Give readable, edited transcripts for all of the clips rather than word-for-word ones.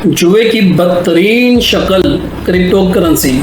जुए की बदतरीन शक्ल क्रिप्टो करेंसी।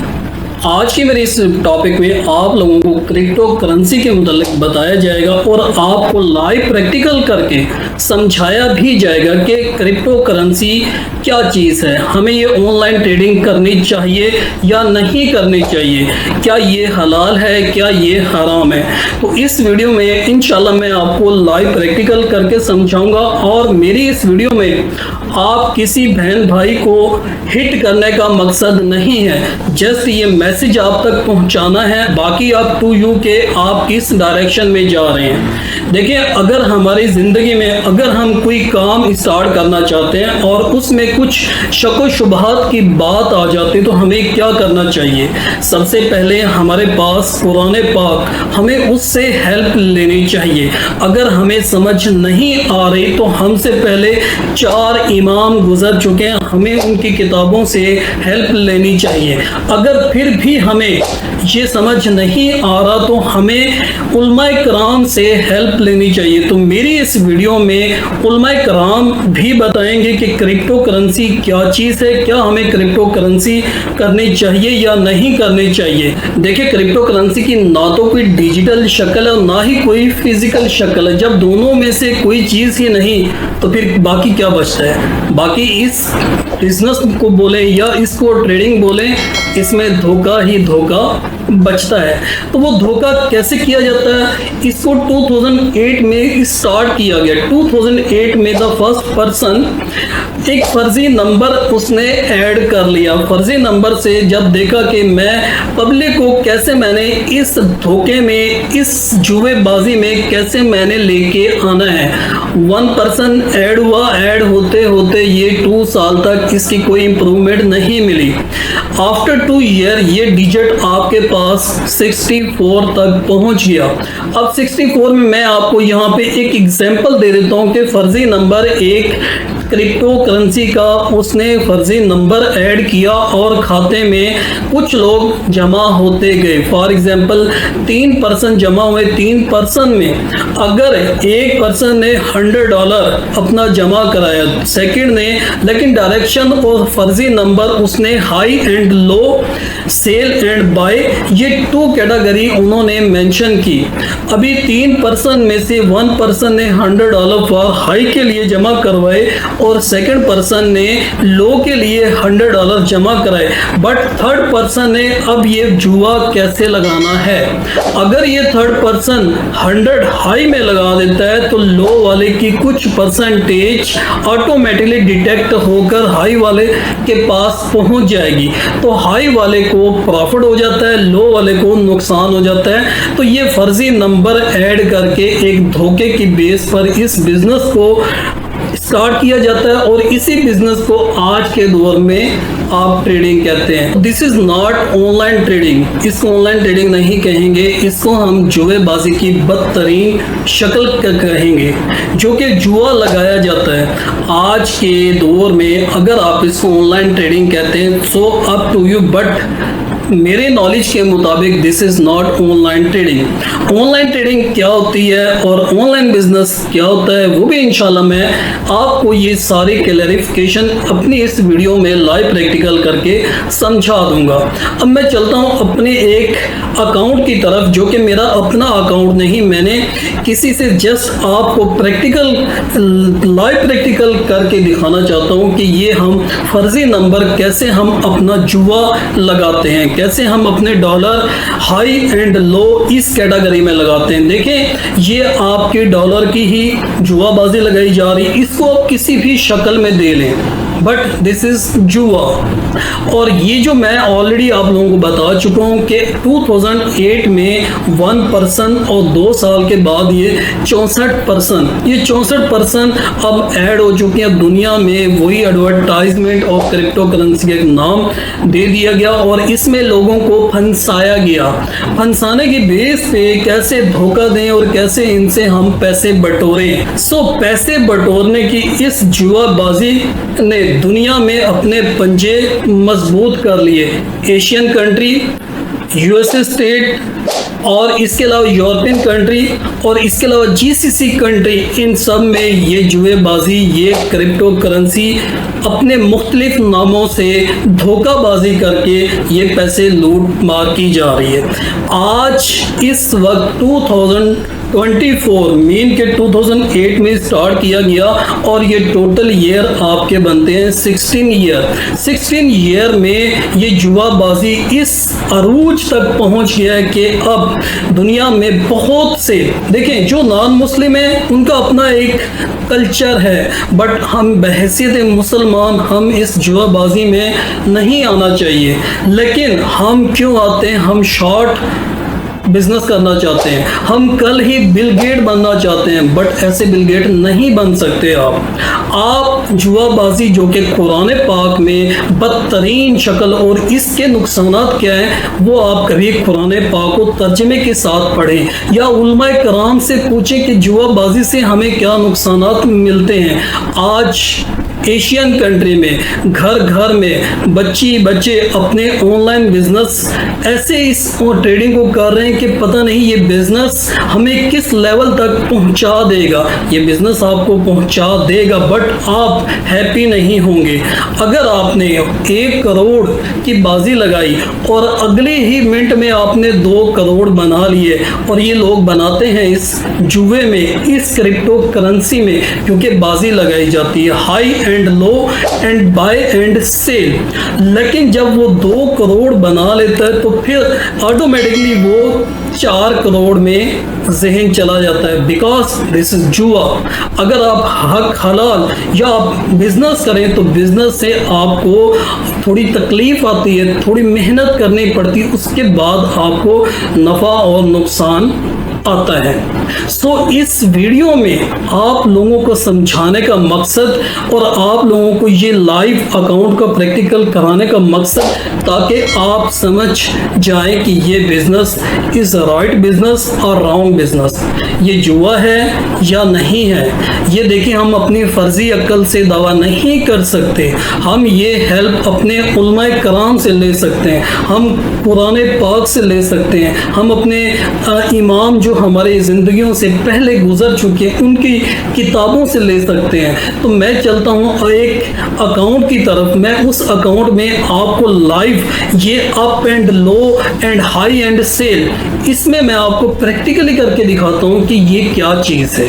आज के मेरे इस टॉपिक में आप लोगों को क्रिप्टो करेंसी के मुतालिक बताया जाएगा और आपको लाइव प्रैक्टिकल करके समझाया भी जाएगा कि क्रिप्टो करेंसी क्या चीज़ है, हमें ये ऑनलाइन ट्रेडिंग करनी चाहिए या नहीं करनी चाहिए, क्या ये हलाल है, क्या ये हराम है। तो इस वीडियो में इंशाल्लाह मैं आपको लाइव प्रैक्टिकल करके समझाऊंगा और मेरी इस वीडियो में आप किसी बहन भाई को हिट करने का मकसद नहीं है, जस्ट ये मैसेज आप तक पहुंचाना है, बाकी आप टू यू के आप किस डायरेक्शन में जा रहे हैं। देखिए, अगर हमारी ज़िंदगी में अगर हम कोई काम स्टार्ट करना चाहते हैं और उसमें कुछ शक व शुबहात की बात आ जाती है तो हमें क्या करना चाहिए। सबसे पहले हमारे पास कुरान पाक, हमें उससे हेल्प लेनी चाहिए। अगर हमें समझ नहीं आ रही तो हमसे पहले 4 इमाम गुजर चुके हैं, हमें उनकी किताबों से हेल्प लेनी चाहिए। अगर फिर भी हमें ये समझ नहीं आ रहा तो हमें उलमाए कराम से हेल्प लेनी चाहिए। तो मेरी इस वीडियो में उलमाए कराम भी बताएंगे कि क्रिप्टो करेंसी क्या चीज़ है, क्या हमें क्रिप्टो करेंसी करनी चाहिए या नहीं करनी चाहिए। देखिए, क्रिप्टो करेंसी की ना तो कोई डिजिटल शक्ल है ना ही कोई फिजिकल शक्ल है। जब दोनों में से कोई चीज़ ही नहीं तो फिर बाकी क्या बचता है। बाकी इस बिजनेस को बोले या इसको ट्रेडिंग बोले, इसमें धोखा ही धोखा बचता है। तो वो धोखा कैसे किया जाता है, इसको 2008 में स्टार्ट किया गया। 2008 में द फर्स्ट पर्सन एक फर्जी नंबर उसने ऐड कर लिया। फर्जी नंबर से जब देखा कि मैं पब्लिक को कैसे मैंने इस धोखे में, इस जुएबाजी में कैसे मैंने लेके आना है। 1 पर्सन ऐड हुआ, ऐड होते होते ये 2 साल तक इसकी कोई इंप्रूवमेंट नहीं मिली। आफ्टर 2 ईयर ये डिजिट आपके पास 64 तक पहुंच गया। अब 64 में मैं आपको यहाँ पे एक एग्जांपल दे देता हूँ कि फर्जी नंबर एक क्रिप्टो करेंसी का उसने फर्जी नंबर ऐड किया और खाते में कुछ लोग जमा होते गए। फॉर एग्जांपल 3 पर्सन जमा हुए। 3 पर्सन में अगर एक पर्सन ने $100 अपना जमा कराया, सेकंड ने लेकिन डायरेक्शन और फर्जी नंबर उसने high and low, sell and buy, ये 2 कैटेगरी उन्होंने मेंशन की। अभी 3 पर्सन में से 1 पर्सन ने $100 फॉर हाई के लिए जमा करवाए और सेकंड पर्सन ने लो के लिए $100 जमा कराए। बट थर्ड पर्सन ने अब ये जुआ कैसे लगाना है। अगर ये थर्ड पर्सन 100 हाई में लगा देता है तो लो वाले की कुछ परसेंटेज ऑटोमेटिकली डिटेक्ट होकर हाई वाले के पास पहुंच जाएगी। तो हाई वाले को प्रॉफिट हो जाता है, लो वाले को नुकसान हो जाता है। तो ये फर्जी नंबर ऐड करके एक धोखे की बेस पर इस बिजनेस को स्टार्ट किया जाता है और इसी बिजनेस को आज के दौर में आप ट्रेडिंग कहते हैं। This is not online trading. इसको ऑनलाइन ट्रेडिंग नहीं कहेंगे, इसको हम जुएबाजी की बदतरीन शक्ल कहेंगे, जो कि जुआ लगाया जाता है आज के दौर में। अगर आप इसको ऑनलाइन ट्रेडिंग कहते हैं so up to you, but मेरे नॉलेज के मुताबिक this is not online trading. Online trading क्या होती है और ऑनलाइन बिजनेस क्या होता है वो भी इंशाल्लाह मैं आपको ये सारी क्लैरिफिकेशन अपनी इस वीडियो में लाइव प्रैक्टिकल करके समझा दूंगा। अब मैं चलता हूँ अपने एक अकाउंट की तरफ, जो कि मेरा अपना अकाउंट नहीं, मैंने किसी से जस्ट आपको प्रैक्टिकल लाइव प्रैक्टिकल करके दिखाना चाहता हूँ कि ये हम फर्जी नंबर कैसे हम अपना जुआ लगाते हैं, कैसे हम अपने डॉलर हाई एंड लो इस कैटेगरी में लगाते हैं। देखें, ये आपके डॉलर की ही जुआबाजी लगाई जा रही, इसको आप किसी भी शक्ल में दे लें, बट दिस इज जुआ। और ये जो मैं ऑलरेडी आप लोगों को बता चुका हूँ कि 2008 में 1 पर्सन और 2 साल के बाद ये 64 पर्सन अब ऐड हो चुके हैं दुनिया में। वही एडवर्टाइजमेंट और क्रिप्टो करेंसी का एक नाम दे दिया गया और इसमें लोगों को फंसाया गया। फंसाने की बेस पे कैसे धोखा दें और कैसे इनसे हम पैसे बटोरें। सो पैसे बटोरने की इस जुआबाजी ने दुनिया में अपने पंजे मजबूत कर लिए। एशियन कंट्री, यूएसए स्टेट, और इसके अलावा यूरोपियन कंट्री और इसके अलावा जीसीसी कंट्री, इन सब में ये जुएबाजी, ये क्रिप्टो करेंसी अपने मुख्तलिफ नामों से धोखाबाजी करके ये पैसे लूट मार की जा रही है। आज इस वक्त 2024 मीन के 2008 में स्टार्ट किया गया और ये टोटल ईयर आपके बनते हैं 16 ईयर में ये जुआबाजी इस अरूज तक पहुंच गया है कि अब दुनिया में बहुत से, देखें, जो नॉन मुस्लिम है उनका अपना एक कल्चर है, बट हम बहैसियत मुसलमान हम इस जुआबाजी में नहीं आना चाहिए। लेकिन हम क्यों आते हैं? हम शॉर्ट बिजनेस करना चाहते हैं, हम कल ही बिल गेट बनना चाहते हैं, बट ऐसे बिल गेट नहीं बन सकते आप जुआबाजी जो कि कुरान पाक में बदतरीन शक्ल और इसके नुकसानात क्या हैं वो आप कभी कुरान पाक को तर्जमे के साथ पढ़ें या उलमाए कराम से पूछें कि जुआबाजी से हमें क्या नुकसानात मिलते हैं। आज एशियन कंट्री में घर घर में बच्चे अपने ऑनलाइन बिजनेस ऐसे इस ट्रेडिंग को कर रहे हैं कि पता नहीं ये बिजनेस हमें किस लेवल तक पहुंचा देगा। ये बिजनेस आपको पहुंचा देगा, बट आप हैप्पी नहीं होंगे। अगर आपने 1 करोड़ की बाजी लगाई और अगले ही मिनट में आपने 2 करोड़ बना लिए, और ये लोग बनाते हैं इस जुए में, इस क्रिप्टो करेंसी में, क्योंकि बाजी लगाई जाती है high and low and buy and sell. लेकिन जब वो 2 करोड़ बना लेता है तो फिर ऑटोमेटिकली वो 4 करोड़ में जहन चला जाता है, बिकॉज दिस इज जुआ। अगर आप हक हलाल या आप बिजनेस करें तो बिजनेस से आपको थोड़ी तकलीफ आती है, थोड़ी मेहनत करनी पड़ती है, उसके बाद आपको नफ़ा और नुकसान आता है। सो इस वीडियो में आप लोगों को समझाने का मकसद और आप लोगों को ये लाइव अकाउंट का प्रैक्टिकल कराने का मकसद, ताकि आप समझ जाएं कि ये बिजनेस इज राइट बिजनेस और रॉन्ग बिजनेस, ये जुआ है या नहीं है। ये देखिए, हम अपनी फर्जी अक्ल से दावा नहीं कर सकते, हम ये हेल्प अपने उलमाए कराम से ले सकते हैं, हम कुरान पाक से ले सकते हैं, हम अपने इमाम जो हमारे ज़िंदगियों से पहले गुजर चुके हैं उनकी किताबों से ले सकते हैं। तो मैं चलता हूँ एक अकाउंट की तरफ। मैं उस अकाउंट में आपको लाइव ये up and low and high and sell, इसमें मैं आपको प्रैक्टिकली करके दिखाता हूँ कि ये क्या चीज़ है।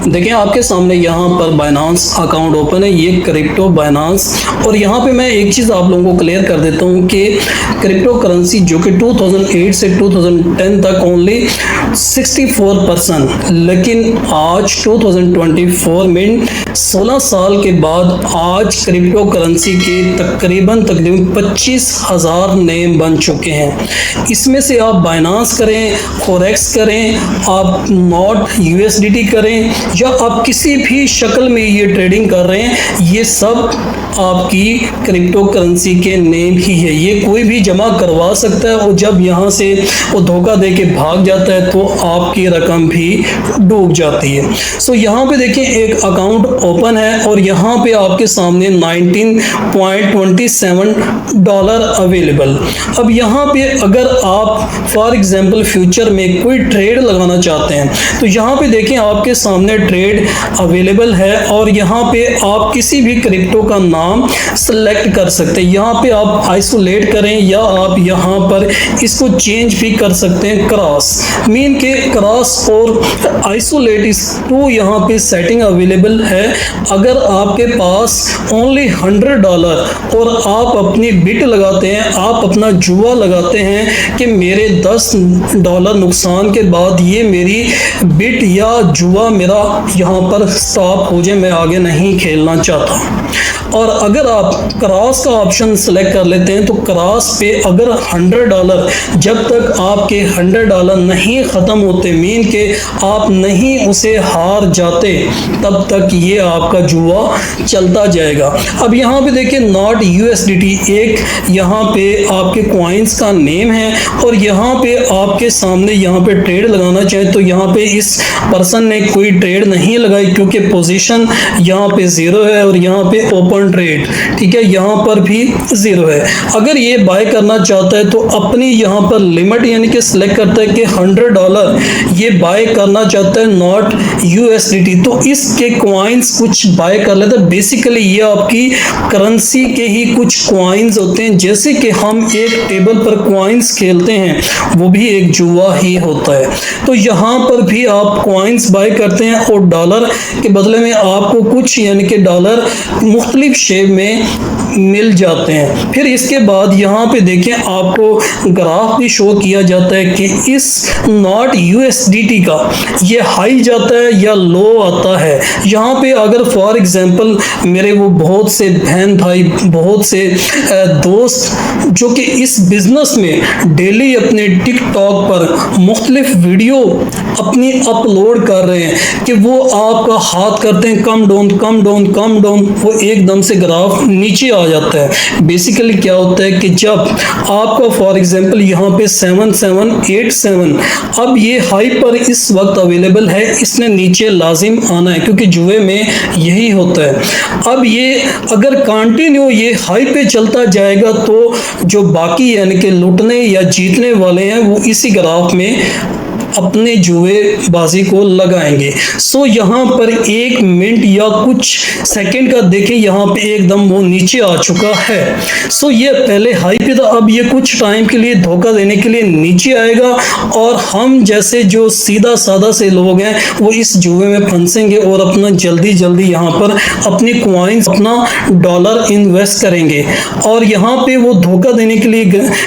देखिए, आपके सामने यहाँ पर बाइनांस अकाउंट ओपन है, ये क्रिप्टो बाइनांस। और यहाँ पे मैं एक चीज़ आप लोगों को क्लियर कर देता हूँ कि क्रिप्टो करेंसी जो कि 2008 से 2010 तक ओनली 64%, लेकिन आज 2024 में 16 साल के बाद आज क्रिप्टो करेंसी के तकरीबन 25,000 नेम बन चुके हैं। इसमें से आप बाइनांस करें, फॉरेक्स करें, आप नॉट USDT करें, या आप किसी भी शक्ल में ये ट्रेडिंग कर रहे हैं, ये सब आपकी क्रिप्टो करेंसी के नेम ही है। ये कोई भी जमा करवा सकता है और जब यहाँ से वो धोखा दे के भाग जाता है तो आपकी रकम भी डूब जाती है। सो यहाँ पे देखिए, एक अकाउंट ओपन है और यहाँ पे आपके सामने $19.27 अवेलेबल। अब यहाँ पे अगर आप फॉर एग्जांपल फ्यूचर में कोई ट्रेड लगाना चाहते हैं तो यहाँ पे देखें, आपके सामने ट्रेड अवेलेबल है और यहाँ पे आप किसी भी क्रिप्टो का नाम सेलेक्ट कर सकते हैं। यहाँ पे आप आइसोलेट करें या आप यहाँ पर इसको चेंज भी कर सकते हैं। क्रॉस मीन के क्रॉस और आइसोलेट, इस 2 यहाँ पे सेटिंग अवेलेबल है। अगर आपके पास ओनली $100 और आप अपनी बिट लगाते हैं, आप अपना जुआ लगाते हैं कि मेरे $10 नुकसान के बाद ये मेरी बिट या जुआ मेरा यहाँ पर स्टॉप हो जाए, मैं आगे नहीं खेलना चाहता। और अगर आप क्रॉस का ऑप्शन सेलेक्ट कर लेते हैं तो क्रॉस पे अगर $100, जब तक आपके $100 नहीं ख़त्म होते, मीन के आप नहीं उसे हार जाते, तब तक ये आपका जुआ चलता जाएगा। अब यहाँ पे देखिए, नॉट USDT एक यहाँ पे आपके कॉइन्स का नेम है और यहाँ पे आपके सामने यहाँ पे ट्रेड लगाना चाहे तो यहाँ पे इस पर्सन ने कोई ट्रेड ट्रेड नहीं लगाई क्योंकि पोजीशन यहाँ पे 0 है और यहाँ पे ओपन ट्रेड, ठीक है, यहाँ पर भी 0 है। अगर ये बाय करना चाहता है तो अपनी यहाँ पर लिमिट यानी कि सिलेक्ट करता है कि $100 ये बाय करना चाहता है, नॉट USDT, तो इसके कॉइन्स कुछ बाय कर लेता है। बेसिकली ये आपकी करेंसी के ही कुछ कॉइन्स होते हैं, जैसे कि हम एक टेबल पर कॉइन्स खेलते हैं, वो भी एक जुआ ही होता है। तो यहाँ पर भी आप कॉइन्स बाय करते हैं और डॉलर के बदले में आपको कुछ यानी कि डॉलर मुख्तलिफ शेप में मिल जाते हैं। फिर इसके बाद यहाँ पे देखें आपको ग्राफ भी शो किया जाता है कि इस नॉट USDT का ये हाई जाता है या लो आता है। यहाँ पे अगर फॉर एग्जांपल मेरे वो बहुत से बहन भाई, बहुत से दोस्त जो कि इस बिजनेस में डेली अपने टिकटॉक पर मुख्तलिफ वीडियो अपनी अपलोड कर रहे हैं कि वो आपका हाथ करते हैं come down come down come down, वो एकदम से ग्राफ नीचे आ जाता है। बेसिकली क्या होता है कि जब आपका फॉर एग्जांपल यहाँ पे 7787, अब ये हाई पर इस वक्त अवेलेबल है, इसने नीचे लाजिम आना है क्योंकि जुए में यही होता है। अब ये अगर कंटिन्यू ये हाई पे चलता जाएगा तो जो बाकी यानी कि लूटने या जीतने वाले हैं वो इसी ग्राफ में अपने जुए बाजी को लगाएंगे। सो यहाँ पर 1 मिनट या कुछ सेकंड का देखें, यहाँ पे एकदम वो नीचे आ चुका है। सो ये पहले हाई पे था, अब ये कुछ टाइम के लिए धोखा देने के लिए नीचे आएगा और हम जैसे जो सीधा सादा से लोग हैं वो इस जुए में फंसेंगे और अपना जल्दी जल्दी यहाँ पर अपनी कॉइन्स, अपना डॉलर इन्वेस्ट करेंगे और यहाँ पे वो धोखा देने के लिए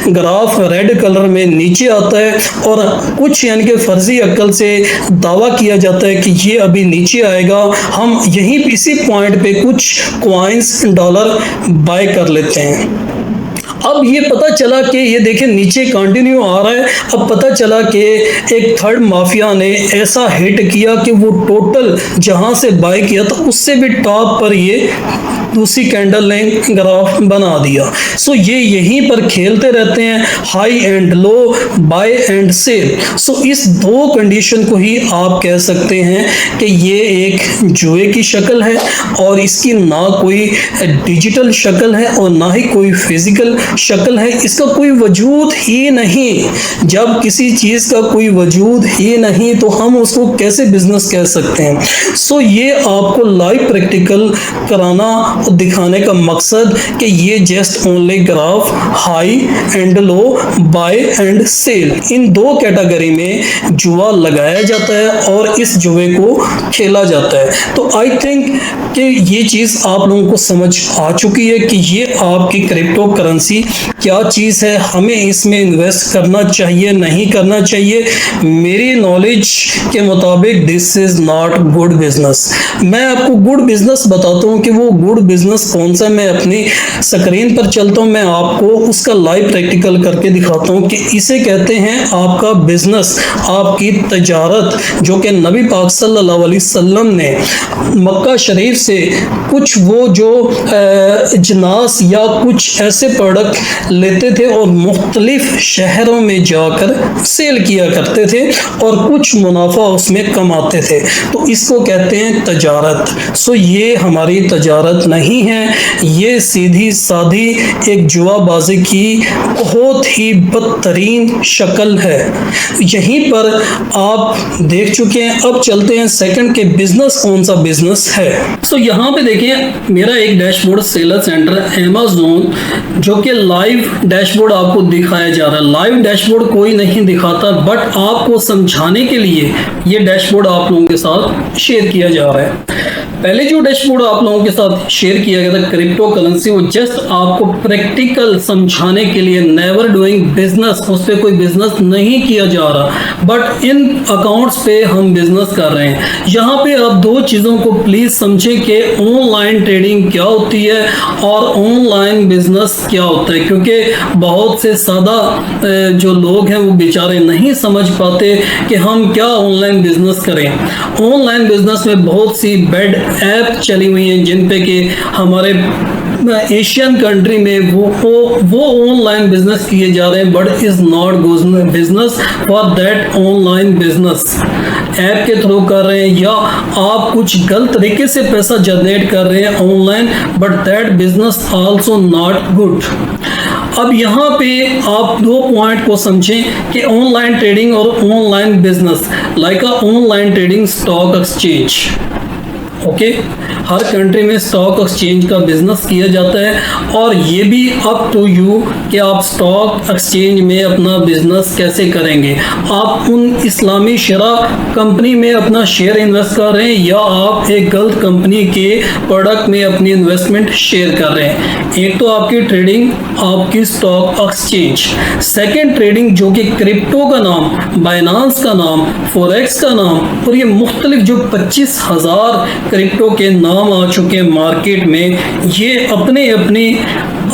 ग्राफ रेड कलर में नीचे आता है और कुछ यानी कि फर्जी अक्ल से दावा किया जाता है कि ये अभी नीचे आएगा, हम यहीं इसी पॉइंट पे कुछ कॉइन्स डॉलर बाय कर लेते हैं। अब ये पता चला कि ये देखें नीचे कंटिन्यू आ रहा है। अब पता चला कि एक थर्ड माफिया ने ऐसा हिट किया कि वो टोटल जहां से बाय किया था उससे भी टॉप पर ये दूसरी कैंडल ने ग्राफ बना दिया। सो ये यहीं पर खेलते रहते हैं, high and low, buy and sell. So इस दो कंडीशन को ही आप कह सकते हैं कि ये एक जुए की शक्ल है और इसकी ना कोई डिजिटल शक्ल है और ना ही कोई फिजिकल शक्ल है, इसका कोई वजूद ही नहीं। जब किसी चीज़ का कोई वजूद ही नहीं तो हम उसको कैसे बिजनेस कह सकते हैं। सो ये आपको लाइव प्रैक्टिकल कराना और दिखाने का मकसद कि ये just only graph high and low, buy and sell, इन दो कैटेगरी में जुआ लगाया जाता है और इस जुए को खेला जाता है। तो आई थिंक कि ये चीज़ आप लोगों को समझ आ चुकी है कि ये आपकी क्रिप्टो करेंसी क्या चीज़ है, हमें इसमें इन्वेस्ट करना चाहिए नहीं करना चाहिए। मेरी नॉलेज के मुताबिक this is not good business. मैं आपको गुड बिजनेस बताता हूँ कि वो गुड बिजनेस कौन सा, मैं अपनी स्क्रीन पर चलता हूँ, मैं आपको उसका लाइव प्रैक्टिकल करके दिखाता हूँ कि इसे कहते हैं आपका बिजनेस, आपकी तजारत, जो कि नबी पाक सल्लल्लाहु अलैहि वसल्लम ने मक्का शरीफ से कुछ वो जो अजनास या कुछ ऐसे प्रोडक्ट लेते थे और मुख्तलिफ शहरों में जाकर सेल किया करते थे और कुछ मुनाफा उसमें कमाते थे, तो इसको कहते हैं तजारत। सो ये हमारी तजारत नहीं है, ये सीधी सादी एक जुआबाजी की बहुत ही बदतरीन शक्ल है। यहीं पर आप देख चुके हैं। अब चलते हैं सेकंड के बिजनेस कौन सा बिजनेस है। सो यहाँ पे देखिए मेरा एक डैशबोर्ड सेलर सेंटर अमेज़न, जो कि लाइव डैशबोर्ड आपको दिखाया जा रहा है। लाइव डैशबोर्ड कोई नहीं दिखाता, बट आपको समझाने के लिए ये डैशबोर्ड आप लोगों के साथ शेयर किया जा रहा है। पहले जो डैशबोर्ड आप लोगों के साथ शेयर किया गया था क्रिप्टो करेंसी, वो जस्ट आपको प्रैक्टिकल समझाने के लिए, नेवर डूइंग बिजनेस, उस पर कोई बिजनेस नहीं किया जा रहा, बट इन अकाउंट्स पे हम बिजनेस कर रहे हैं। यहाँ पे आप दो चीज़ों को प्लीज़ समझें कि ऑनलाइन ट्रेडिंग क्या होती है और ऑनलाइन बिजनेस क्या होता है, क्योंकि बहुत से सादा जो लोग हैं वो बेचारे नहीं समझ पाते कि हम क्या ऑनलाइन बिजनेस करें। ऑनलाइन बिजनेस में बहुत सी बैड ऐप चली हुई हैं जिन पे कि हमारे एशियन कंट्री में वो ऑनलाइन बिजनेस किए जा रहे हैं, but is not business for that online business. App के थ्रू कर रहे हैं या आप कुछ गलत तरीके से पैसा जनरेट कर रहे हैं online, but that business also not good. अब यहाँ पे आप दो पॉइंट को समझें कि ऑनलाइन ट्रेडिंग और ऑनलाइन बिजनेस, लाइक अ online trading stock exchange. Okay, हर कंट्री में स्टॉक एक्सचेंज का बिजनेस किया जाता है और ये भी अप टू यू कि आप स्टॉक एक्सचेंज में अपना बिजनेस कैसे करेंगे। आप उन इस्लामी शरा कंपनी में अपना शेयर इन्वेस्ट कर रहे हैं या आप एक गलत कंपनी के प्रोडक्ट में अपनी इन्वेस्टमेंट शेयर कर रहे हैं। एक तो आपकी ट्रेडिंग, आपकी स्टॉक एक्सचेंज। सेकेंड ट्रेडिंग जो कि क्रिप्टो का नाम, बाइनांस का नाम, फॉरेक्स का नाम और ये मुख्तलिफ जो 25,000 क्रिप्टो के नाम आ चुके हैं मार्केट में, ये अपने अपने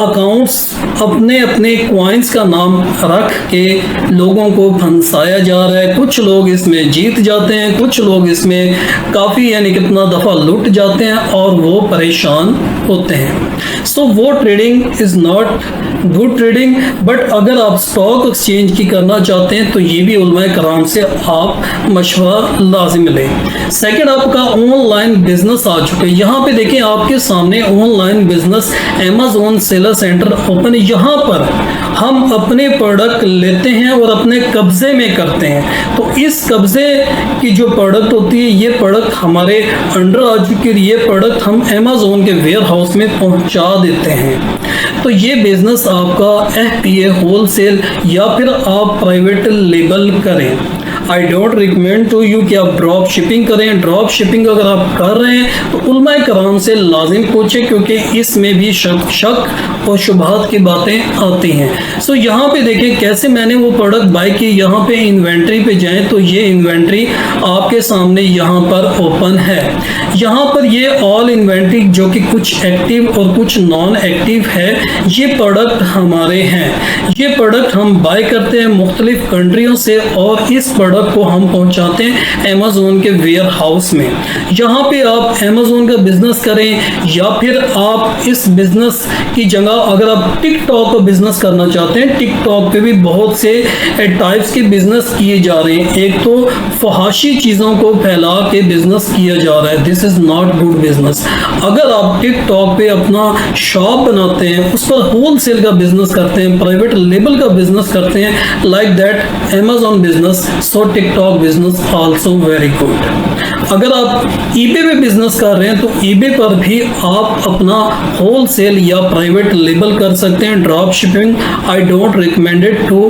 अकाउंट्स, अपने अपने कॉइन्स का नाम रख के लोगों को फंसाया जा रहा है। कुछ लोग इसमें जीत जाते हैं, कुछ लोग इसमें काफ़ी यानी कितना दफ़ा लुट जाते हैं और वो परेशान होते हैं। सो वो trading is not good trading. But अगर आप स्टॉक एक्सचेंज की करना चाहते हैं तो ये भी उलमाए कराम से आप मशवरा लाजिम लें। सेकेंड, आपका ऑनलाइन बिजनेस आ चुका है। यहाँ पे देखें आपके सामने online business Amazon seller centre open है। यहाँ पर हम अपने प्रोडक्ट लेते हैं और अपने कब्जे में करते हैं। तो इस कब्जे की जो प्रोडक्ट होती है, ये प्रोडक्ट हमारे अंडर आ चुकी है। ये प्रोडक्ट हम अमेज़न के वेयर हाउस में पहुँचा देते हैं। तो ये बिजनेस आपका FPA होलसेल या फिर आप प्राइवेट लेबल करें। I don't recommend to you कि आप ड्रॉप शिपिंग करें। ड्रॉप शिपिंग अगर आप कर रहे हैं तो उलमाए कराम से लाजिम पूछें, क्योंकि इसमें भी शक और शुबहात की बातें आती हैं। सो यहाँ पे देखें कैसे मैंने वो प्रोडक्ट बाय की। यहाँ पे इन्वेंट्री पे जाएं तो ये इन्वेंट्री आपके सामने यहाँ पर ओपन है। यहाँ पर ये ऑल इन्वेंट्री जो कि कुछ एक्टिव और कुछ नॉन एक्टिव है, ये प्रोडक्ट हमारे हैं। ये प्रोडक्ट हम बाय करते हैं मुख्तलिफ कंट्रियों से और इस प्रोडक्ट को हम पहुंचाते हैं अमेज़न के वेयर हाउस में। यहाँ पे आप अमेज़न का बिजनेस करें या फिर आप इस बिजनेस की जगह अगर आप टिकटॉक का बिजनेस करना चाहते हैं, टिकटॉक पे भी बहुत से टाइप्स के बिजनेस किए जा रहे हैं। एक तो फहाशी चीज़ों को फैला के बिजनेस किया जा रहा है, this is not good business. अगर आप टिकटॉक पे अपना शॉप बनाते हैं, उस पर होलसेल का बिजनेस करते हैं, प्राइवेट लेबल का बिजनेस करते हैं, like that Amazon business, so TikTok business also very good. अगर आप eBay पे बिजनेस कर रहे हैं तो eBay पर भी आप अपना होलसेल या प्राइवेट लेबल कर सकते हैं। Drop shipping I don't recommended to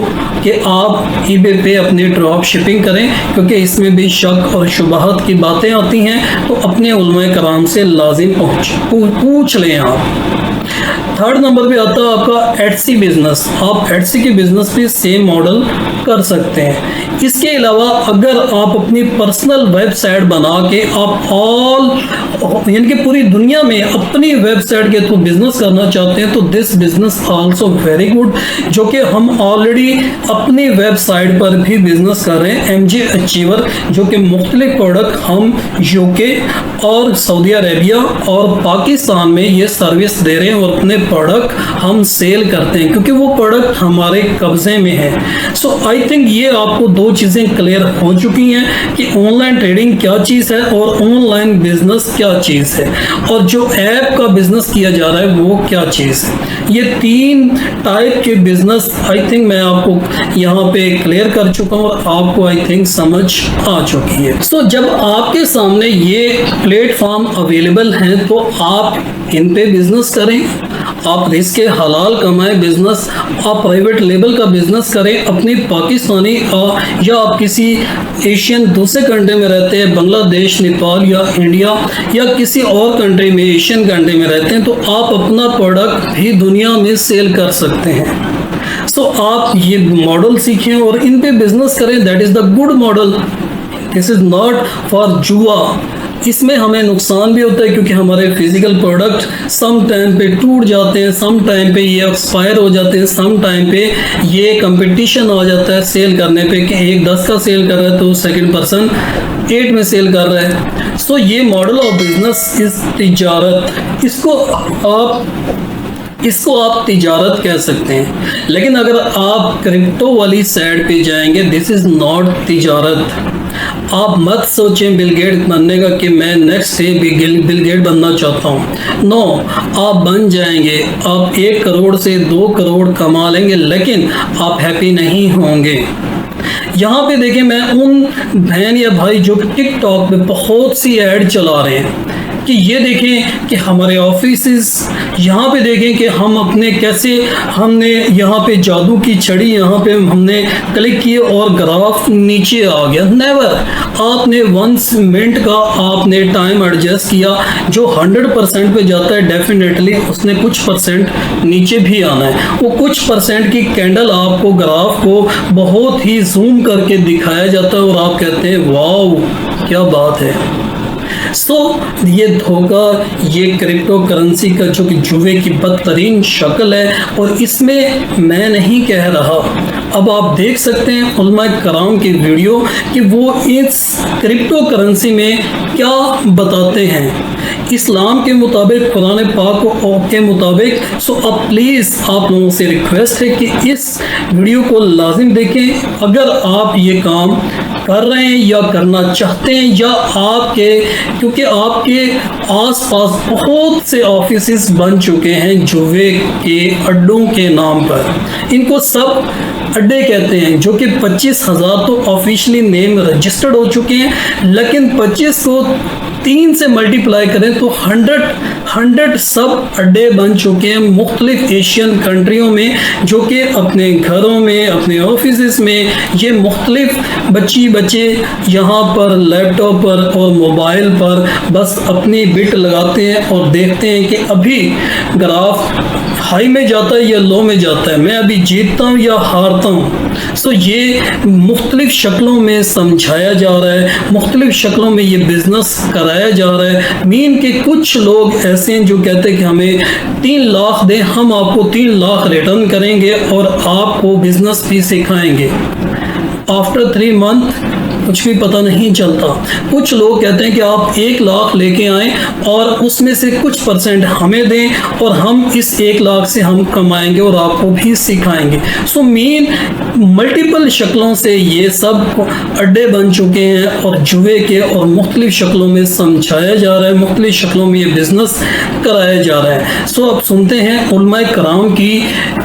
कि आप eBay पे अपनी ड्रॉप शिपिंग करें, क्योंकि इसमें भी शक और शुबहात की बातें आती हैं। तो अपने उलमाए कराम से लाजिम पूछ लें आप। थर्ड नंबर पे आता है आपका एटसी बिजनेस। आप एटसी के बिजनेस पे सेम मॉडल कर सकते हैं। इसके अलावा अगर आप अपनी पर्सनल वेबसाइट बना के आप यानी कि पूरी दुनिया में अपनी वेबसाइट के थ्रू बिजनेस करना चाहते हैं तो this business also very good, जो कि हम ऑलरेडी अपनी वेबसाइट पर भी बिजनेस कर रहे हैं। MG अचीवर, जो कि मुख्तलिफ प्रोडक्ट हम UK और सऊदी अरेबिया और पाकिस्तान में ये सर्विस दे रहे हैं और अपने प्रोडक्ट हम सेल करते हैं, क्योंकि वो प्रोडक्ट हमारे कब्जे में है। सो आई थिंक ये आपको दो चीज़ें क्लियर हो चुकी हैं कि ऑनलाइन ट्रेडिंग क्या चीज़ है और ऑनलाइन बिजनेस क्या चीज़ है, और जो ऐप का बिजनेस किया जा रहा है वो क्या चीज़ है। ये तीन टाइप के बिजनेस आई थिंक मैं आपको यहाँ पे क्लियर कर चुका हूँ और आपको आई थिंक समझ आ चुकी है। सो जब आपके सामने ये प्लेटफॉर्म अवेलेबल हैं तो आप इन पे बिजनेस करें, आप रिस्क हलाल कमाएं बिजनेस, आप प्राइवेट लेवल का बिजनेस करें अपनी पाकिस्तानी या आप किसी एशियन दूसरे कंट्री में रहते हैं, बांग्लादेश, नेपाल या इंडिया या किसी और कंट्री में, एशियन कंट्री में रहते हैं, तो आप अपना प्रोडक्ट भी दुनिया में सेल कर सकते हैं। सो आप ये मॉडल सीखें और इन पे बिजनेस करें, that is the good model. This is not for जुआ। इसमें हमें नुकसान भी होता है क्योंकि हमारे फिजिकल प्रोडक्ट सम टाइम पे टूट जाते हैं, सम टाइम पे ये एक्सपायर हो जाते हैं, सम टाइम पे ये कंपटीशन आ जाता है सेल करने पे कि एक 10 का सेल कर रहा है तो सेकंड पर्सन 8 में सेल कर रहा है। सो ये मॉडल ऑफ बिजनेस इस तिजारत, इसको आप इसको आप तिजारत कह सकते हैं। लेकिन अगर आप क्रिप्टो वाली साइड पे जाएंगे, दिस इज़ नॉट तिजारत। आप मत सोचें बिल गेट बनने का कि मैं नेक्स्ट डे बिल गेट बनना चाहता हूँ। नो, आप बन जाएंगे, आप 1 करोड़ से 2 करोड़ कमा लेंगे, लेकिन आप हैप्पी नहीं होंगे। यहाँ पे देखें, मैं उन बहन या भाई जो टिकटॉक पे बहुत सी ऐड चला रहे हैं कि ये देखें कि हमारे ऑफिसेस, यहाँ पे देखें कि हम अपने कैसे, हमने यहाँ पे जादू की छड़ी यहाँ पे हमने क्लिक की और ग्राफ नीचे आ गया। नेवर। आपने 1 मिनट का आपने टाइम एडजस्ट किया, जो 100% पे जाता है डेफिनेटली उसने कुछ % नीचे भी आना है। वो कुछ % की कैंडल आपको ग्राफ को बहुत ही जूम करके दिखाया जाता है और आप कहते हैं वाह क्या बात है। ये धोखा, ये क्रिप्टो करेंसी का जो कि जुए की बदतरीन शक्ल है, और इसमें मैं नहीं कह रहा। अब आप देख सकते हैं उलमा कराम की वीडियो कि वो इस क्रिप्टो करेंसी में क्या बताते हैं इस्लाम के मुताबिक, कुरान पाक के मुताबिक। सो अब प्लीज़ आप लोगों से रिक्वेस्ट है कि इस वीडियो को लाजिम देखें। अगर आप ये काम कर रहे हैं या करना चाहते हैं, या आपके, क्योंकि आपके आसपास बहुत से ऑफिसेस बन चुके हैं जुए के अड्डों के नाम पर। इनको सब अड्डे कहते हैं, जो कि 25,000 तो ऑफिशियली नेम रजिस्टर्ड हो चुके हैं, लेकिन 25 को 3 से मल्टीप्लाई करें तो 100 सब अड्डे बन चुके हैं मुख्तलिफ एशियन कंट्रियों में, जो कि अपने घरों में, अपने ऑफिसेस में ये मुख्तलिफ बच्चे यहाँ पर लैपटॉप पर और मोबाइल पर बस अपनी बिट लगाते हैं और देखते हैं कि अभी ग्राफ हाई में जाता है या लो में जाता है, मैं अभी जीतता हूँ या हारता हूँ। सो ये मुख्तलिफ शक्लों में समझाया जा रहा है, मुख्तलिफ शक्लों में ये बिज़नेस कराया जा रहा है। मीन के कुछ लोग ऐसे हैं जो कहते हैं कि हमें 3 लाख दें, हम आपको 3 लाख रिटर्न करेंगे और आपको बिज़नेस भी सिखाएंगे। आफ्टर 3 मंथ कुछ भी पता नहीं चलता। कुछ लोग कहते हैं कि आप 1 लाख लेके आएँ और उसमें से कुछ % हमें दें और हम इस 1 लाख से हम कमाएंगे और आपको भी सिखाएंगे। सो मीन मल्टीपल शक्लों से ये सब अड्डे बन चुके हैं और जुए के, और मुख्तलिफ शक्लों में समझाया जा रहा है, मुख्तलिफ शक्लों में ये बिज़नेस कराया जा रहा है। सो अब सुनते हैं उलमाए कराम की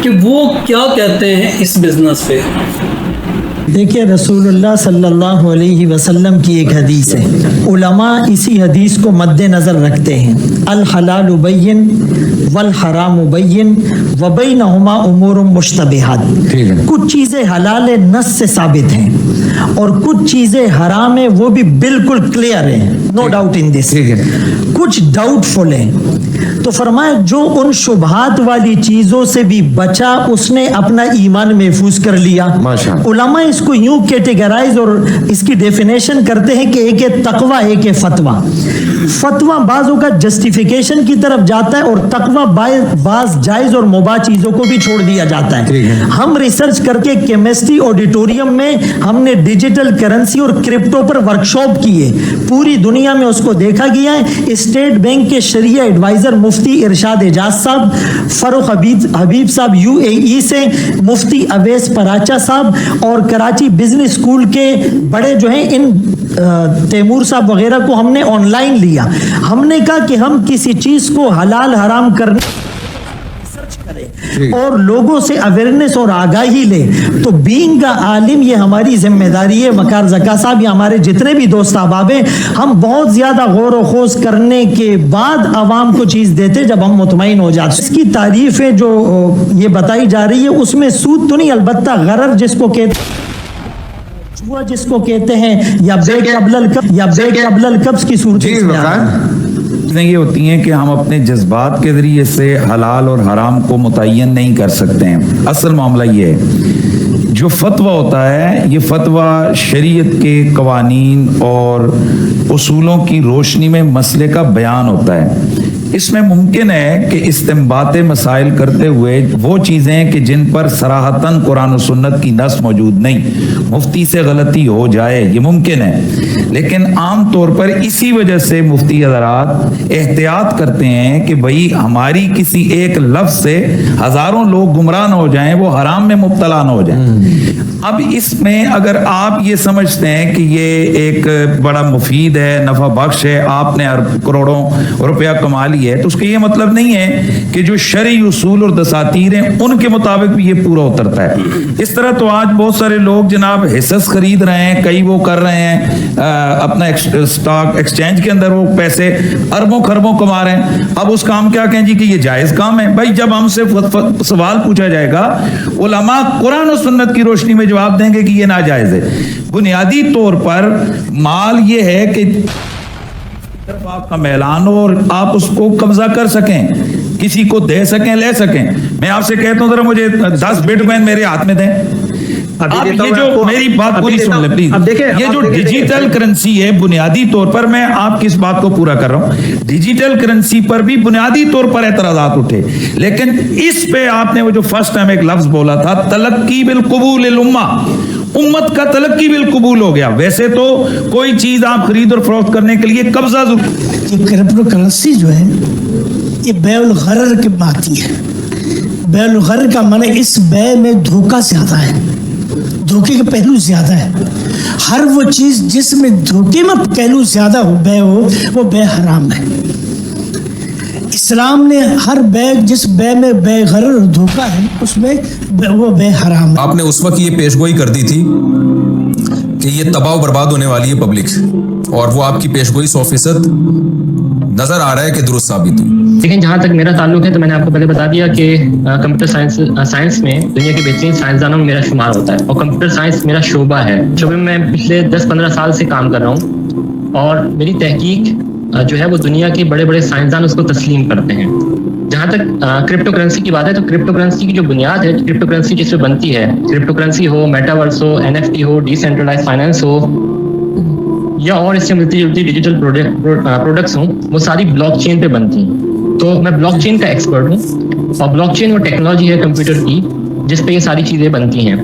कि वो क्या कहते हैं इस बिज़नेस पे। देखिए, रसूलुल्लाह सल्लल्लाहु अलैहि वसल्लम की एक हदीस है, उलमा इसी हदीस को मद्देनज़र रखते हैं। अल हलाल बैयिन वल हराम बैयिन व बैनहुमा उमूर मुश्तबिहात। कुछ चीज़ें हलाल नस से साबित हैं और कुछ चीज़ें हराम है, वो भी बिल्कुल क्लियर है, नो डाउट इन दिस। कुछ डाउटफुल है। तो फरमाया जो उन शुबहात वाली चीज़ों से भी बचा, उसने अपना ईमान महफूज कर लिया। उलमा इसको यूं कैटेगराइज और इसकी डेफिनेशन करते हैं कि एक है तकवा, एक है फतवा। फतवा बाजों का जस्टिफिकेशन की तरफ जाता है और तकवा बाज जायज और मुबाह चीजों को भी छोड़ दिया जाता है। हम रिसर्च करके केमिस्ट्री ऑडिटोरियम में हमने डिजिटल करेंसी और क्रिप्टो पर वर्कशॉप किए, पूरी दुनिया में उसको देखा गया है। स्टेट बैंक के शरिया एडवाइजर मुफ्ती इरशाद एजाज साहब, फरूख हबीब साहब UAE से, मुफ्ती अवैस पराचा साहब और कराची बिजनेस स्कूल के बड़े जो हैं इन तैमूर साहब वगैरह को हमने ऑनलाइन लिया। हमने कहा कि हम किसी चीज को हलाल हराम करने रिसर्च करें और लोगों से अवेयरनेस और आगाही ले, तो बीइंग का आलिम ये हमारी जिम्मेदारी है। वकार ज़का साहब या हमारे जितने भी दोस्त अहबाब हैं, हम बहुत ज्यादा गौर व खोज करने के बाद आवाम को चीज देते जब हम मुतमईन हो जाते। इसकी तारीफें जो ये बताई जा रही है उसमें सूद तो नहीं, अलबत्ता गरर जिसको कहते हैं या बेकबल कब्ज की सूरत ये होती हैं कि हम अपने जज्बात के जरिए से हलाल और हराम को मुतय्यन नहीं कर सकते हैं। असल मामला ये है, जो फतवा होता है, ये फतवा शरीयत के कवानीन और उसूलों की रोशनी में मसले का बयान होता है। इसमें मुमकिन है कि इस्तेंबाते मसाइल करते हुए वो चीज़ें कि जिन पर सराहतन कुरान और सुन्नत की नस मौजूद नहीं, मुफ्ती से गलती हो जाए, ये मुमकिन है। लेकिन आम तौर पर इसी वजह से मुफ्ती हज़रात एहतियात करते हैं कि भाई हमारी किसी एक लफ्ज़ से हज़ारों लोग गुमराह न हो जाएं, वो हराम में मुब्तला न हो जाएं। अब इसमें अगर आप ये समझते हैं कि ये एक बड़ा मुफीद है, नफ़ा बख्श है, आपने करोड़ों रुपया कमा लिया है, तो उसका ये मतलब नहीं है कि जो शरई उसूल और दसातीर हैं उनके मुताबिक भी ये पूरा उतरता है। इस तरह तो आज बहुत सारे लोग जनाब हिस्सेस खरीद रहे हैं, कई वो कर रहे हैं अपना स्टॉक एक्सचेंज के अंदर वो पैसे अरबों खरबों कमा रहे हैं। अब उसका हम क्या कहें जी कि ये जायज़ काम है? भाई जब हमसे सवाल पूछा जाएगा, उलमा कुरान और सुन्नत की रोशनी में जवाब देंगे कि ये नाजायज है। बुनियादी तौर पर माल ये है कि आपका मैलान और आप उसको कब्जा कर सकें, किसी को दे सकें, ले सकें। मैं आपसे कहता हूं जरा मुझे 10 बिटकॉइन मेरे हाथ में दें। आप ये जो मेरी बात पूरी सुन ले प्लीज। ये जो डिजिटल करेंसी है, बुनियादी तौर पर मैं आपकी इस बात को पूरा कर रहा हूं, डिजिटल करेंसी पर भी बुनियादी तौर पर एतराजात उठे, लेकिन इस पे आपने वो जो फर्स्ट टाइम एक लफ्ज बोला था, तलक्की बिल कबूल उम्मा, उम्मत का तलक्की बिल कबूल हो गया। वैसे तो कोई चीज आप खरीद और फरोख्त करने के लिए कब्जा ये क्रिप्टो करेंसी जो है ये बैउल गरर की बात ही है। बैउल गरर का माने इस बै में धोखा ज्यादा है, धोखे के पहलू ज्यादा है। हर वो चीज जिसमें धोखे में पहलू ज्यादा हो, बै हो, वो बै हराम है। इस्लाम ने हर बै, जिस बै में बै गरर और धोखा है, उसमें वो बै हराम है। आपने उस वक्त ये पेशगोई कर दी थी कि ये तबाह बर्बाद होने वाली है पब्लिक, और वो आपकी पेशगोई 100% नजर आ रहा है कि दुरुस्त साबित हुई। लेकिन जहाँ तक मेरा ताल्लुक है तो मैंने आपको पहले बता दिया कि कंप्यूटर साइंस में दुनिया के बेहतरीन साइंसदानों में मेरा शुमार होता है, और कंप्यूटर साइंस मेरा शोबा है। शोबे में मैं पिछले 10-15 साल से काम कर रहा हूँ, और मेरी तहकीक जो है वो दुनिया के बड़े बड़े साइंसदान उसको तस्लीम करते हैं। जहाँ तक क्रिप्टो करेंसी की बात है, तो क्रिप्टो करेंसी की जो बुनियाद है, क्रिप्टो करेंसी जिससे बनती है, क्रिप्टो करेंसी हो, मेटावर्स हो, NFT हो, डिसेंट्रलाइज फाइनेंस हो, या और इससे मिलती जुलती डिजिटल प्रोडक्ट्स हों, वो सारी ब्लॉकचेन पे बनती हैं। तो मैं ब्लॉकचेन का एक्सपर्ट हूँ, और ब्लॉकचेन वो टेक्नोलॉजी है कंप्यूटर की जिस पे ये सारी चीज़ें बनती हैं।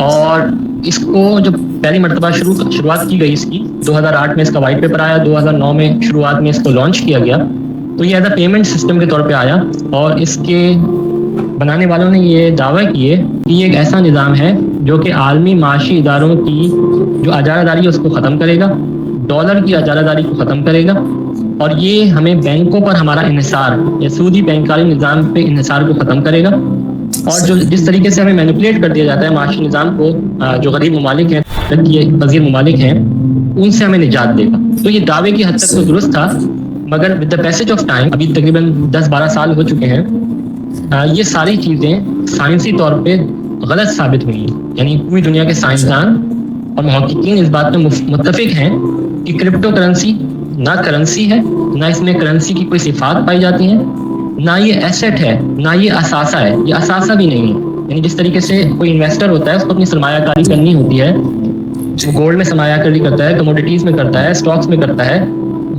और इसको जब पहली मरतबा शुरुआत की गई इसकी 2008 में इसका वाइट पेपर आया, 2009 में शुरुआत में इसको लॉन्च किया गया, तो ये एज अ पेमेंट सिस्टम के तौर पे आया। और इसके बनाने वालों ने ये दावा किए कि ये एक ऐसा निज़ाम है जो कि आलमी माशी इदारों की जो अजारादारी है उसको ख़त्म करेगा, डॉलर की अजारादारी को ख़त्म करेगा, और ये हमें बैंकों पर हमारा इन्हिसार या सूदी बैंकारी निज़ाम पे इन्हिसार को ख़त्म करेगा। और जो जिस तरीके से हमें मैनिपुलेट कर दिया जाता है माशी निज़ाम को, जो गरीब ममालिक हैं, पजीर ममालिक हैं, उनसे हमें निजात देगा। तो ये दावे की हद तक तो दुरुस्त था, मगर with the passage of time, अभी तकरीबन 10-12 साल हो चुके हैं, ये सारी चीज़ें साइंसी तौर पे गलत साबित हुई हैं। यानी पूरी दुनिया के साइंसदान और मुहक्किकीन इस बात में मुत्तफिक हैं कि क्रिप्टो करेंसी ना करेंसी है, ना इसमें करेंसी की कोई सिफात पाई जाती हैं, ना ये एसेट है, ना ये असासा है, ये असासा भी नहीं है। यानी जिस तरीके से कोई इन्वेस्टर होता है उसको अपनी सरमायाकारी करनी होती है, गोल्ड में सरमायाकारी करता है, कमोडिटीज में करता है, स्टॉक्स में करता है,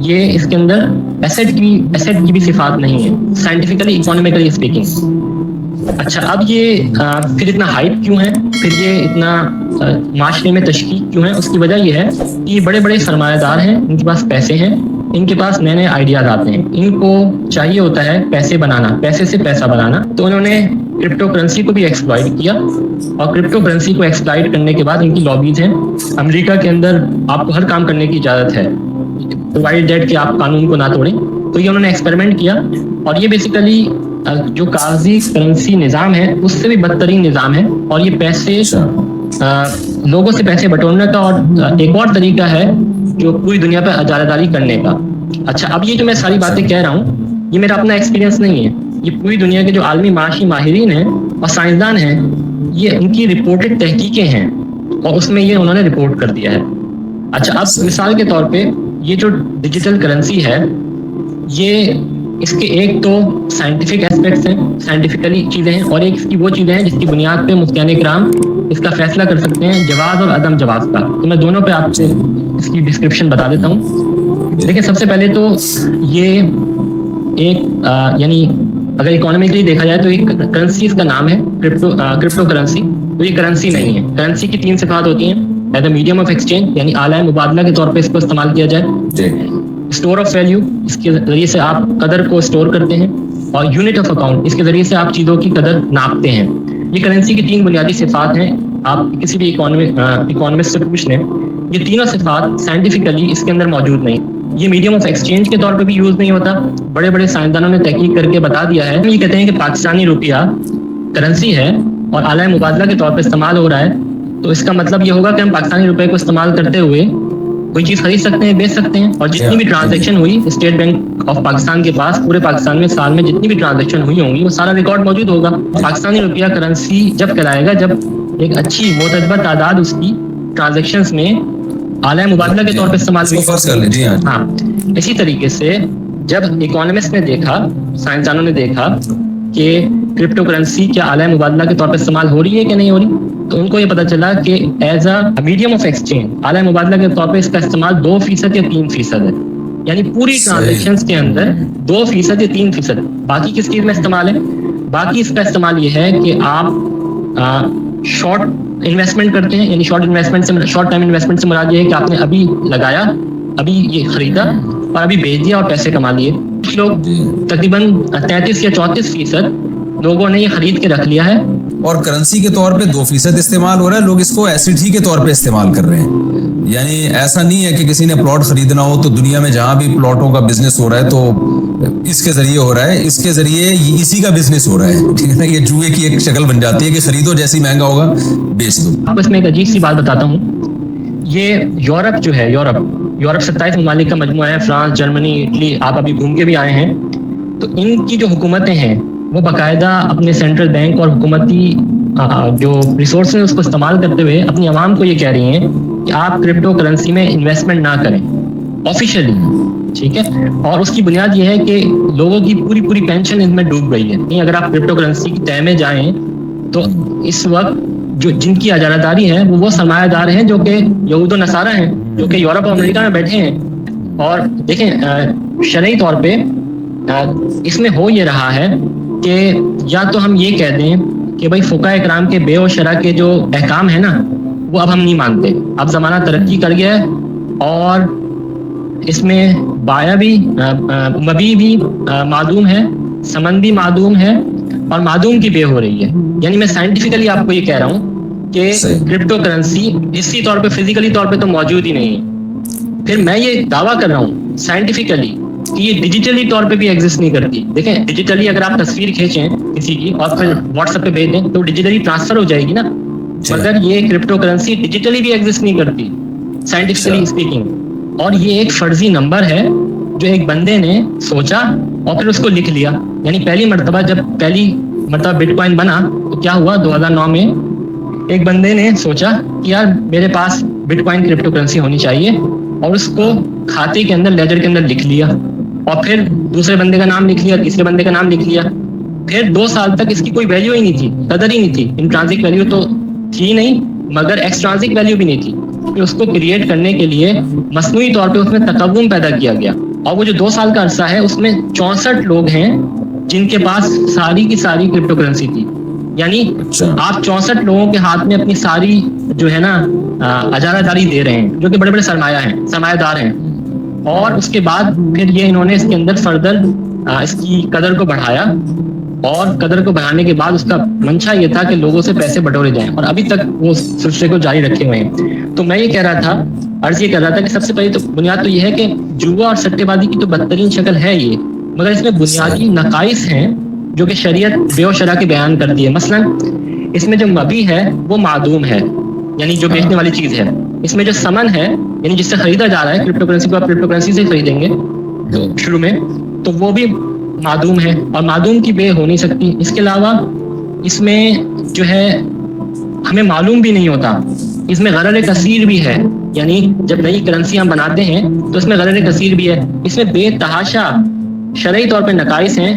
ये इसके अंदर एसेट की भी सिफात नहीं है, साइंटिफिकली इकोनॉमिकली स्पीकिंग। अच्छा, अब ये फिर इतना हाइप क्यों है, फिर ये इतना माशरे में तशकीक क्यों है? उसकी वजह ये है कि ये बड़े बड़े सरमायादार हैं, इनके पास पैसे हैं, इनके पास नए नए आइडियाज आते हैं, इनको चाहिए होता है पैसे बनाना, पैसे से पैसा बनाना। तो उन्होंने क्रिप्टो करेंसी को भी एक्सप्लॉइट किया, और क्रिप्टो करेंसी को एक्सप्लॉइट करने के बाद इनकी लॉबीज हैं। अमेरिका के अंदर आपको हर काम करने की इजाज़त है, प्रोवाइड दैट कि आप कानून को ना तोड़ें। तो ये उन्होंने एक्सपेरिमेंट किया, और ये बेसिकली जो कागजी करेंसी निज़ाम है उससे भी बदतरीन निज़ाम है, और ये पैसे लोगों से पैसे बटोरने का और एक और तरीका है जो पूरी दुनिया पर अजारादारी करने का। अच्छा, अब ये जो मैं सारी बातें कह रहा हूँ ये मेरा अपना एक्सपीरियंस नहीं है, ये पूरी दुनिया के जो आलमी माशी माहिरीन हैं और साइंसदान हैं, ये इनकी रिपोर्टेड तहकीकें हैं, और उसमें ये उन्होंने रिपोर्ट कर दिया है। अच्छा, अब मिसाल के तौर पे ये जो डिजिटल करेंसी है, ये इसके एक तो साइंटिफिक एस्पेक्ट्स हैं, साइंटिफिकली चीज़ें हैं, और एक इसकी वो चीज़ें हैं जिसकी बुनियाद पे मुफ्तियान इकराम इसका फैसला कर सकते हैं, जवाज़ और अदम जवाज़ का। तो मैं दोनों पे आपको इसकी डिस्क्रिप्शन बता देता हूँ। देखिए, सबसे पहले तो ये एक यानी अगर इकोनॉमिकली देखा जाए तो एक करेंसी का नाम है क्रिप्टो करेंसी। तो ये करेंसी नहीं है। करेंसी की 3 सिफात होती हैं। As a medium of exchange यानी आला मुबादला के तौर पे इसको इस्तेमाल किया जाए। स्टोर ऑफ वैल्यू, इसके जरिए से आप कदर को स्टोर करते हैं। और यूनिट ऑफ अकाउंट, इसके जरिए से आप चीज़ों की कदर नापते हैं। ये करेंसी की 3 बुनियादी सिफात हैं। आप किसी भी इकोनॉमिस्ट से पूछ लें, ये तीनों सिफात साइंटिफिकली इसके अंदर मौजूद नहीं। ये मीडियम ऑफ एक्सचेंज के तौर पे भी यूज नहीं होता। बड़े बड़े साइंसदानों ने तहकीक करके बता दिया है। ये कहते हैं कि पाकिस्तानी रुपया करेंसी है और आला मुबादला के तौर पे इस्तेमाल हो रहा है। तो इसका मतलब ये होगा कि हम पाकिस्तानी रुपए को इस्तेमाल करते हुए कोई चीज़ खरीद सकते हैं, बेच सकते हैं। और जितनी भी ट्रांजैक्शन हुई स्टेट बैंक ऑफ पाकिस्तान के पास पूरे पाकिस्तान में साल में जितनी भी ट्रांजैक्शन हुई होंगी वो सारा रिकॉर्ड मौजूद होगा। पाकिस्तानी रुपया करेंसी जब कहलाएगा जब एक अच्छी मोतबा तादाद उसकी ट्रांजैक्शंस में आला मुबादला के तौर पे इस्तेमाल हुई। हाँ, इसी तरीके से जब इकोनॉमिस्ट ने देखा, साइंसदानों ने देखा कि क्रिप्टो करेंसी क्या आला मुबादला के तौर पे इस्तेमाल हो रही है कि नहीं हो रही, तो उनको ये पता चला कि as a medium of exchange आला मुबादला के तौर पे इसका इस्तेमाल 2% या 3% है। यानी पूरी ट्रांजैक्शंस के अंदर 2% या 3%। बाकी किस चीज़ में इस्तेमाल है? बाकी इसका इस्तेमाल ये है कि आप शॉर्ट इन्वेस्टमेंट करते हैं। यानी शॉर्ट टाइम इन्वेस्टमेंट से मुराद ये है कि आपने अभी लगाया, अभी ये खरीदा और अभी बेच दिया और पैसे कमा लिए। कुछ लोग तकरीबन 33 या 34% लोगों ने ये खरीद के रख लिया है। और करेंसी के तौर पे 2% इस्तेमाल हो रहा है। लोग इसको एसिड ही के तौर पे इस्तेमाल कर रहे हैं। यानी ऐसा नहीं है कि किसी ने प्लॉट खरीदना हो तो दुनिया में जहां भी प्लॉटों का बिजनेस हो रहा है तो इसके जरिए हो रहा है, इसके जरिए इसी का बिजनेस हो रहा है। ठीक है ना, ये जुए की एक शक्ल बन जाती है कि खरीदो, जैसी महंगा होगा बेच दो। आपको इसमें एक अजीब सी बात बताता हूँ। ये यूरोप जो है, यूरोप 27 ममालिक का मजमुआ है। फ्रांस, जर्मनी, इटली, आप अभी घूम के भी आए हैं। तो इनकी जो हुकूमतें हैं वो बाकायदा अपने सेंट्रल बैंक और हुकूमती जो रिसोर्स है उसको इस्तेमाल करते हुए अपनी आवाम को ये कह रही हैं कि आप क्रिप्टो करेंसी में इन्वेस्टमेंट ना करें ऑफिशियली। ठीक है, और उसकी बुनियाद ये है कि लोगों की पूरी पेंशन इसमें डूब गई है। नहीं, अगर आप क्रिप्टो करेंसी की तय में जाएं तो इस वक्त जो जिनकी इजारादारी है वो सरमायादार हैं जो कि यहूद व नसारा हैं, जो कि यूरोप और अमेरिका में बैठे हैं। और देखें, शरई तौर पे इसमें हो ये रहा है कि या तो हम ये कह दें कि भाई फुक़हा इकराम के बे और शरा के जो अहकाम है ना वो अब हम नहीं मानते। अब ज़माना तरक्की कर गया है और इसमें बाया भी मबी भी मादूम है, समन भी मादूम है और मादूम की बे हो रही है। यानी मैं साइंटिफिकली आपको ये कह रहा हूँ कि क्रिप्टो करेंसी हिस्सी तौर पे, फिजिकली तौर पे तो मौजूद ही नहीं है। फिर मैं ये दावा कर रहा हूँ साइंटिफिकली कि ये डिजिटली तौर पे भी एग्जिस्ट नहीं करती। देखें, डिजिटली अगर आप तस्वीर खींचें किसी की और फिर व्हाट्सएप पे भेज दें तो डिजिटली ट्रांसफर हो जाएगी ना, मगर ये क्रिप्टो करेंसी डिजिटली भी एग्जिस्ट नहीं करती साइंटिफिकली स्पीकिंग। और ये एक फर्जी नंबर है जो एक बंदे ने सोचा और फिर उसको लिख लिया। यानी पहली मरतबा बिटकॉइन बना तो क्या हुआ, 2009 में एक बंदे ने सोचा कि यार मेरे पास बिटकॉइन क्रिप्टो करेंसी होनी चाहिए और उसको खाते के अंदर, लेजर के अंदर लिख लिया और फिर दूसरे बंदे का नाम लिख लिया, तीसरे बंदे का नाम लिख लिया। फिर 2 साल तक इसकी कोई वैल्यू ही नहीं थी, कदर ही नहीं थी। इंट्रांसिक वैल्यू तो थी नहीं मगर एक्सट्रांसिक वैल्यू भी नहीं थी। फिर उसको क्रिएट करने के लिए मसनूई तौर पे उसमें तकव्वुम पैदा किया गया और वो जो 2 साल का अरसा है उसमें 64 लोग हैं जिनके पास सारी की सारी क्रिप्टो करेंसी थी। यानी आप 64 लोगों के हाथ में अपनी सारी जो है ना इजारादारी दे रहे हैं, जो कि बड़े बड़े सरमायादार हैं। और उसके बाद फिर ये इन्होंने इसके अंदर फर्दर इसकी कदर को बढ़ाया और कदर को बढ़ाने के बाद उसका मंशा ये था कि लोगों से पैसे बटोरे जाएं और अभी तक वो सिलसिले को जारी रखे हुए हैं। तो मैं ये कह रहा था, अर्ज ये कर रहा था कि सबसे पहले तो बुनियाद तो ये है कि जुआ और सट्टेबाजी की तो बदतरीन शक्ल है ये, मगर इसमें बुनियादी नकाइस हैं जो कि शरीयत बे और शरा के बयान करती है। मसलन इसमें जो मबी है वो मादूम है, यानी जो बेचने वाली चीज़ है। इसमें जो समन है यानी जिससे खरीदा जा रहा है, क्रिप्टो करेंसी को आप क्रिप्टो करेंसी से खरीदेंगे तो शुरू में, तो वो भी मादूम है और मादूम की बे हो नहीं सकती। इसके अलावा इसमें जो है हमें मालूम भी नहीं होता, इसमें गरर कसीर भी है। यानी जब नई करेंसी हम बनाते हैं तो इसमें गरर कसीर भी है। इसमें बेतहाशा शरई तौर पे नकाइस हैं